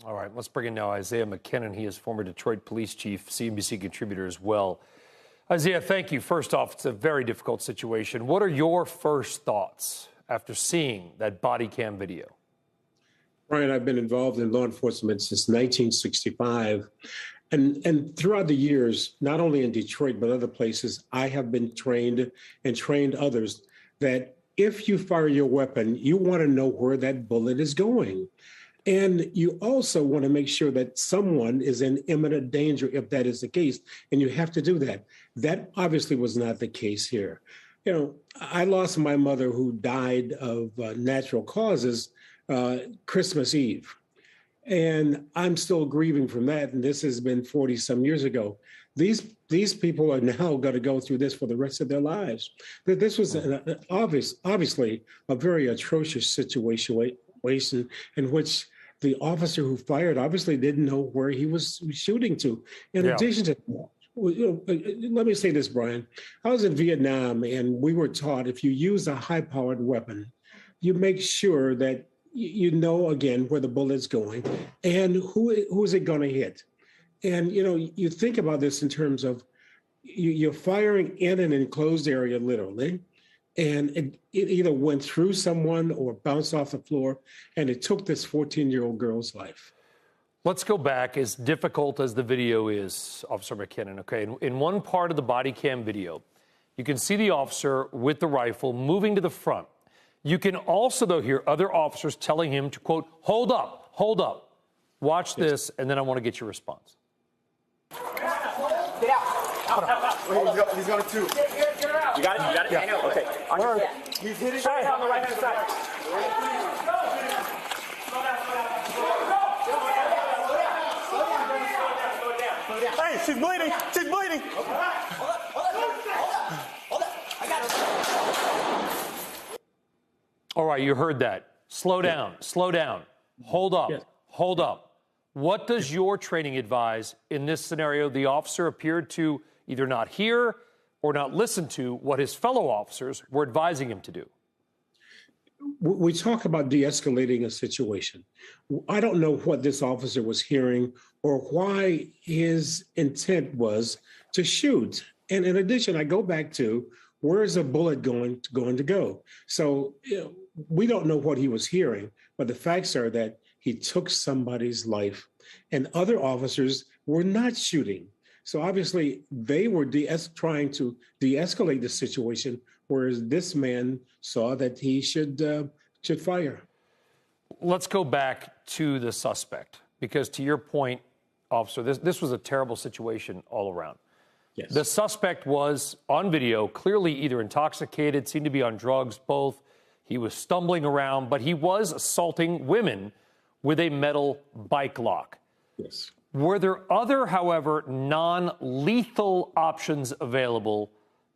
All right, let's bring in now Isaiah McKinnon. He is former Detroit police chief, CNBC contributor as well. Isaiah, thank you. First off, it's a very difficult situation. What are your first thoughts after seeing that body cam video? Brian, I've been involved in law enforcement since 1965. And throughout the years, not only in Detroit, but other places, I have been trained and trained others that if you fire your weapon, you want to know where that bullet is going. And you also want to make sure that someone is in imminent danger if that is the case. And you have to do that. That obviously was not the case here. You know, I lost my mother who died of natural causes Christmas Eve. And I'm still grieving from that. And this has been 40 some years ago. These people are now going to go through this for the rest of their lives. This was obviously a very atrocious situation in which the officer who fired obviously didn't know where he was shooting to. In addition to that, let me say this, Brian. I was in Vietnam, and we were taught if you use a high-powered weapon, you make sure that you know, again, where the bullet's going and who is it going to hit. And, you know, you think about this in terms of you're firing in an enclosed area, literally, and it either went through someone or bounced off the floor, and it took this 14-year-old girl's life. Let's go back. As difficult as the video is, Officer McKinnon, okay, in one part of the body cam video, you can see the officer with the rifle moving to the front. You can also, though, hear other officers telling him to, quote, hold up, hold up. Watch this, and then I want to get your response. Get out. He's got a two. You got it? You got it? Yeah. I know. Okay. He's hitting right on the right-hand side. Hey, she's bleeding. She's bleeding. Hold up. I got it. All right, you heard that. Slow down. Slow down. Hold up. Hold up. What does your training advise in this scenario? The officer appeared to either not hear or not listen to what his fellow officers were advising him to do. We talk about de-escalating a situation. I don't know what this officer was hearing or why his intent was to shoot. And in addition, I go back to where is a bullet going to go? So we don't know what he was hearing, but the facts are that he took somebody's life, and other officers were not shooting. So obviously, they were trying to de-escalate the situation, whereas this man saw that he should fire. Let's go back to the suspect, because to your point, officer, this was a terrible situation all around. Yes. The suspect was on video, clearly either intoxicated, seemed to be on drugs, both. He was stumbling around, but he was assaulting women with a metal bike lock. Yes. Were there other, however, non-lethal options available?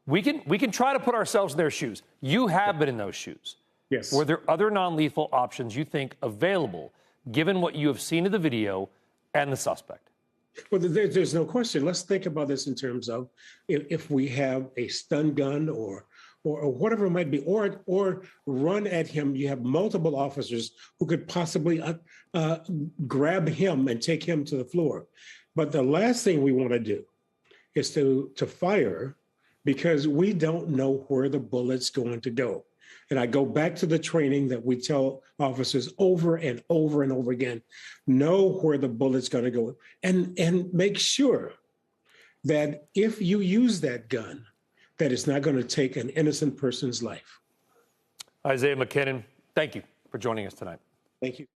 We can try to put ourselves in their shoes. You have been in those shoes. Yes. Were there other non-lethal options you think available, given what you have seen in the video and the suspect? Well, there's no question. Let's think about this in terms of if we have a stun gun or whatever it might be, or run at him. You have multiple officers who could possibly grab him and take him to the floor. But the last thing we want to do is to fire, because we don't know where the bullet's going to go. And I go back to the training that we tell officers over and over and over again: know where the bullet's going to go, and make sure that if you use that gun, that it's not going to take an innocent person's life. Isaiah McKinnon, thank you for joining us tonight. Thank you.